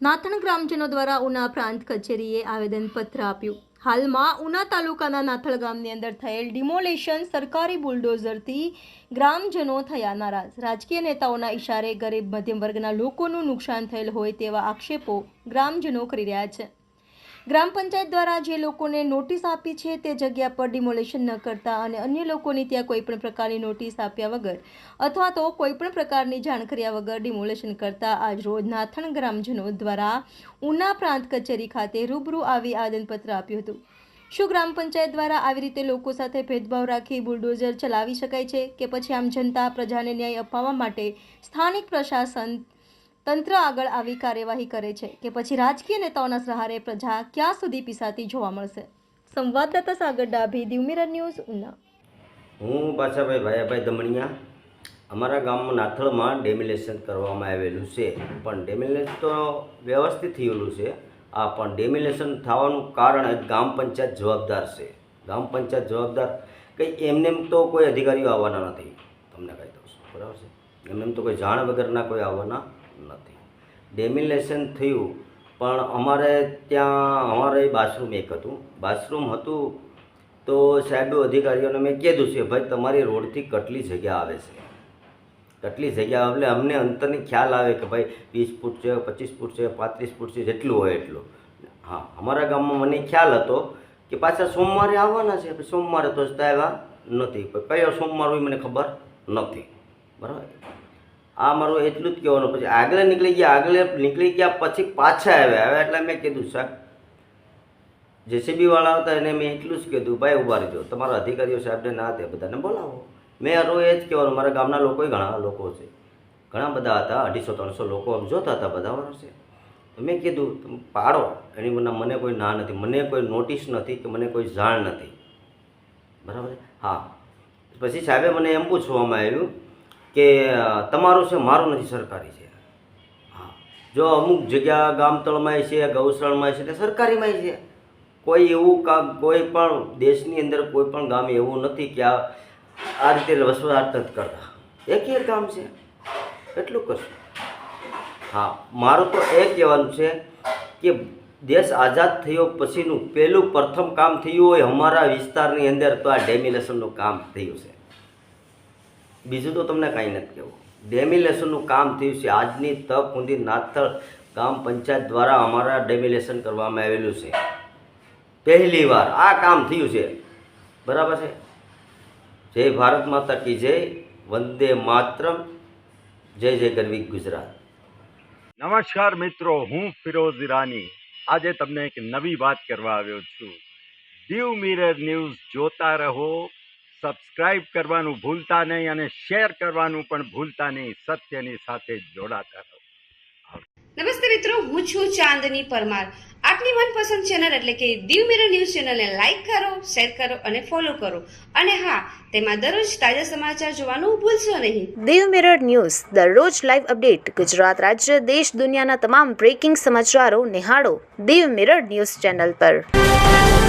નાથણ ગ્રામજનો દ્વારા ઉના પ્રાંત કચેરીએ આવેદનપત્ર આપ્યું। હાલમાં ઉના તાલુકાના નાથળ ગામની અંદર થયેલ ડિમોલેશન સરકારી બુલડોઝરથી ગ્રામજનો થયા નારાજ। રાજકીય નેતાઓના ઇશારે ગરીબ મધ્યમ વર્ગના લોકોનું નુકસાન થયેલ હોય તેવા આક્ષેપો ગ્રામજનો કરી રહ્યા છે। ગ્રામ પંચાયત દ્વારા જે લોકોને નોટિસ આપી છે તે જગ્યા પર ડિમોલેશન ન કરતા અને અન્ય લોકોની ત્યાં કોઈપણ પ્રકારની નોટિસ આપ્યા વગર અથવા તો કોઈપણ પ્રકારની જાણ કર્યા વગર ડિમોલેશન કરતા આજ રોજ નાથણ ગ્રામજનો દ્વારા ઉના પ્રાંત કચેરી ખાતે રૂબરૂ આવી આવેદનપત્ર આપ્યું હતું। શું ગ્રામ પંચાયત દ્વારા આવી રીતે લોકો સાથે ભેદભાવ રાખી બુલડોઝર ચલાવી શકાય છે કે પછી આમ જનતા પ્રજાને ન્યાય અપાવવા માટે સ્થાનિક પ્રશાસન તંત્ર આગળ આવી કાર્યવાહી કરે છે કે પછી રાજકીય નેતાઓના સહારે પ્રજા ક્યાં સુધી પીસાતી જોવા મળશે? સંવાદદાતા સાગર ડાભી, દીવ મિરર ન્યૂઝ, ઉના। હું બાસાભાઈ ભાયાભાઈ દમણિયા। અમારા ગામમાં નાથળમાં ડેમિલેશન કરવામાં આવેલું છે, પણ ડેમિલેશન તો વ્યવસ્થિત થયેલું છે। આ પણ ડેમિલેશન થવાનું કારણ ગ્રામ પંચાયત જવાબદાર છે। ગ્રામ પંચાયત જવાબદાર કંઈ એમને તો કોઈ અધિકારીઓ આવવાના નથી, તમને કહી દઉં છું, બરાબર છે। એમને તો કોઈ જાણ વગરના કોઈ આવવાના નથી। ડેમિલેશન થયું પણ અમારે ત્યાં અમારે બાથરૂમ એક હતું, બાથરૂમ હતું તો સાહેબ અધિકારીઓને મેં કીધું છે ભાઈ તમારી રોડથી કેટલી જગ્યા આવે છે, કેટલી જગ્યા એટલે અમને અંતરની ખ્યાલ આવે કે ભાઈ 20 ફૂટ છે, 25 ફૂટ છે, 35 ફૂટ છે, જેટલું હોય એટલું। હા, અમારા ગામમાં મને ખ્યાલ હતો કે પાછા સોમવારે આવવાના છે, સોમવારે તો આવ્યા નથી, કયો સોમવાર હોય મને ખબર નથી, બરાબર। આ મારું એટલું જ કહેવાનું। પછી આગળ નીકળી ગયા પછી પાછા આવ્યા એટલે મેં કીધું સાહેબ જેસીબીવાળા હતા એને મેં એટલું જ કીધું ભાઈ ઊભા રહેજો, તમારા અધિકારીઓ સાહેબને ના તે બધાને બોલાવો। મેં રોજ એ જ કહેવાનું, મારા ગામના લોકો ઘણા લોકો છે, ઘણા બધા હતા, 250-300 લોકો આમ જોતા હતા બધા વર્ષે। તો મેં કીધું તમે પાડો, એની મને કોઈ ના નથી, મને કોઈ નોટિસ નથી કે મને કોઈ જાણ નથી, બરાબર। હા, પછી સાહેબે મને એમ પૂછવામાં આવ્યું કે તમારું છે મારું નથી, સરકારી છે। હા, જો અમુક જગ્યા ગામતળમાં છે, ગૌશાળામાં છે, તે સરકારીમાં છે। કોઈ એવું કામ કોઈ પણ દેશની અંદર કોઈ પણ ગામ એવું નથી કે આ રીતે વસવાટ નથી કરતા, એક ગામ છે, એટલું કરશું। હા, મારું તો એ કહેવાનું છે કે દેશ આઝાદ થયો પછીનું પહેલું પ્રથમ કામ થયું હોય અમારા વિસ્તારની અંદર તો આ ડેમિલેશનનું કામ થયું છે, બીજું તો તમને કાંઈ નથી કહેવું। ડેમિલેશનનું કામ થયું છે, આજની તક સુધી નાથળ ગ્રામ પંચાયત દ્વારા અમારા ડેમિલેશન કરવામાં આવેલું છે, પહેલી વાર આ કામ થયું છે, બરાબર છે। જય ભારત માતા કી જય, વંદે માતરમ, જય જય ગરવી ગુજરાત। નમસ્કાર મિત્રો, હું ફિરોઝ ઈરાની આજે તમને એક નવી વાત કરવા આવ્યો છું। દીવ મિરર ન્યૂઝ જોતા રહો, સબસ્ક્રાઇબ કરવાનું ભૂલતા નહીં અને શેર કરવાનું પણ ભૂલતા નહીં। સત્યની સાથે જોડાતા રહો। નમસ્તે મિત્રો, હું છું ચાંદની પરમાર। આપની મનપસંદ ચેનલ એટલે કે દીવ મિરર ન્યૂઝ ચેનલને લાઈક કરો, શેર કરો અને ફોલો કરો, અને હા, તેમાં દરરોજ તાજા સમાચાર જોવાનું ભૂલશો નહીં। દીવ મિરર ન્યૂઝ દરરોજ લાઈવ અપડેટ, ગુજરાત રાજ્ય, દેશ, દુનિયાના તમામ બ્રેકિંગ સમાચારો નિહાળો દીવ મિરર ન્યૂઝ ચેનલ પર।